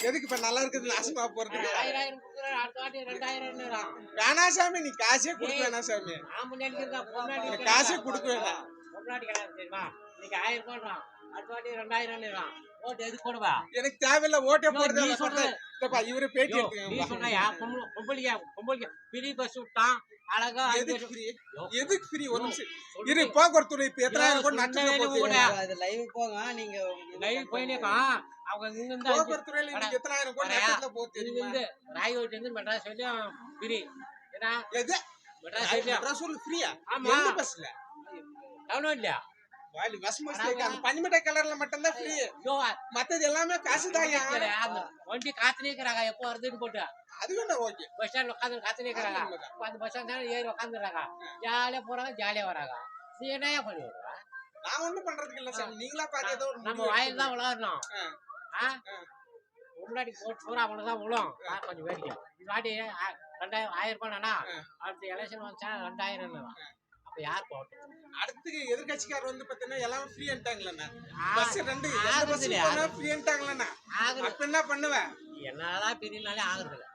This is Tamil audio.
எதுக்கு இப்ப நல்லா இருக்குது நாசமா போறதுக்கு? 1000 கொடுக்குறேன், அடுத்த வாட்டி 2000 வேணா சாமி, நீ காசே கொடுக்க வேணாம் சாமி. காசே கொடுக்க வேணாம். பொன்னாடி கிடையாது தெரியுமா? இன்னைக்கு 1000 ரூபாய்றான், அடுத்த வாட்டி 2000 ஓட்டு எதுக்கு போடுவா? எனக்கு தேவையில்ல, ஓட்டே போடுறது. இவரு பேட்டி எடுத்துங்க. சொன்னையா பொம்பளைக்கு ஃப்ரீ பஸ் விட்டான் அழகா. எதுக்கு ஃப்ரீ? ஒரு நிமிஷம் இரு. போக்குவரத்து இப்ப எத்தனாயிரம் கோடி நட்டு போகுது. லைவ் போங்க, நீங்க லைவ் போயினேக்கா. அவங்க இங்க இருந்து போக்குவரத்துறையில இன்னைக்கு எத்தனாயிரம் கோடி நட்டுல போகுது தெரியுமா? இருந்து ராய்கோட்ல இருந்து மெட்ராஸ் வரையும் ஃப்ரீ. ஏன்னா எது மெட்ராஸ் சொல்லு ஃப்ரீயா? ஆமா. எந்த பஸ்ல? டவுன் இல்லையா? வாலி பஸ் அந்த பனிமட்டை கலர்ல மட்டும் தான் ஃப்ரீ. மத்தது எல்லாமே காசு தாங்க. வண்டி காத்துனே இருக்கிறாங்க, எப்போ வருதுன்னு போட்டு. அது வேணா ஓகே. பஸ் ஸ்டாண்ட் உட்காந்து காத்துனே இருக்கிறாங்க. அந்த பஸ் ஸ்டாண்ட் ஏறி உட்காந்துறாங்க, ஜாலியா போறாங்க, ஜாலியா வராங்க. நீ என்னையா பண்ணி விடுற? நான் ஒண்ணும் பண்றதுக்கு இல்ல சாமி, நீங்களா பாத்து ஏதோ நம்ம வாயில் தான் விளையாடணும். முன்னாடி போட்டு பூரா அவனுக்கு தான் விழும். கொஞ்சம் வேடிக்கை வாட்டி 1000 ரூபாய்னா அடுத்த எலெக்ஷன் வந்துச்சா 2000 அப்ப யார் போட்டோம்? அடுத்து எதிர்கட்சிக்காரர் வந்து பாத்தீங்கன்னா எல்லாம் ஃப்ரீன்ட்டாங்களா? Bus 2 bus ஃப்ரீன்ட்டாங்களா? அப்ப என்ன பண்ணுவேன்? என்னதான் பிரினாலே ஆகுறது இல்ல.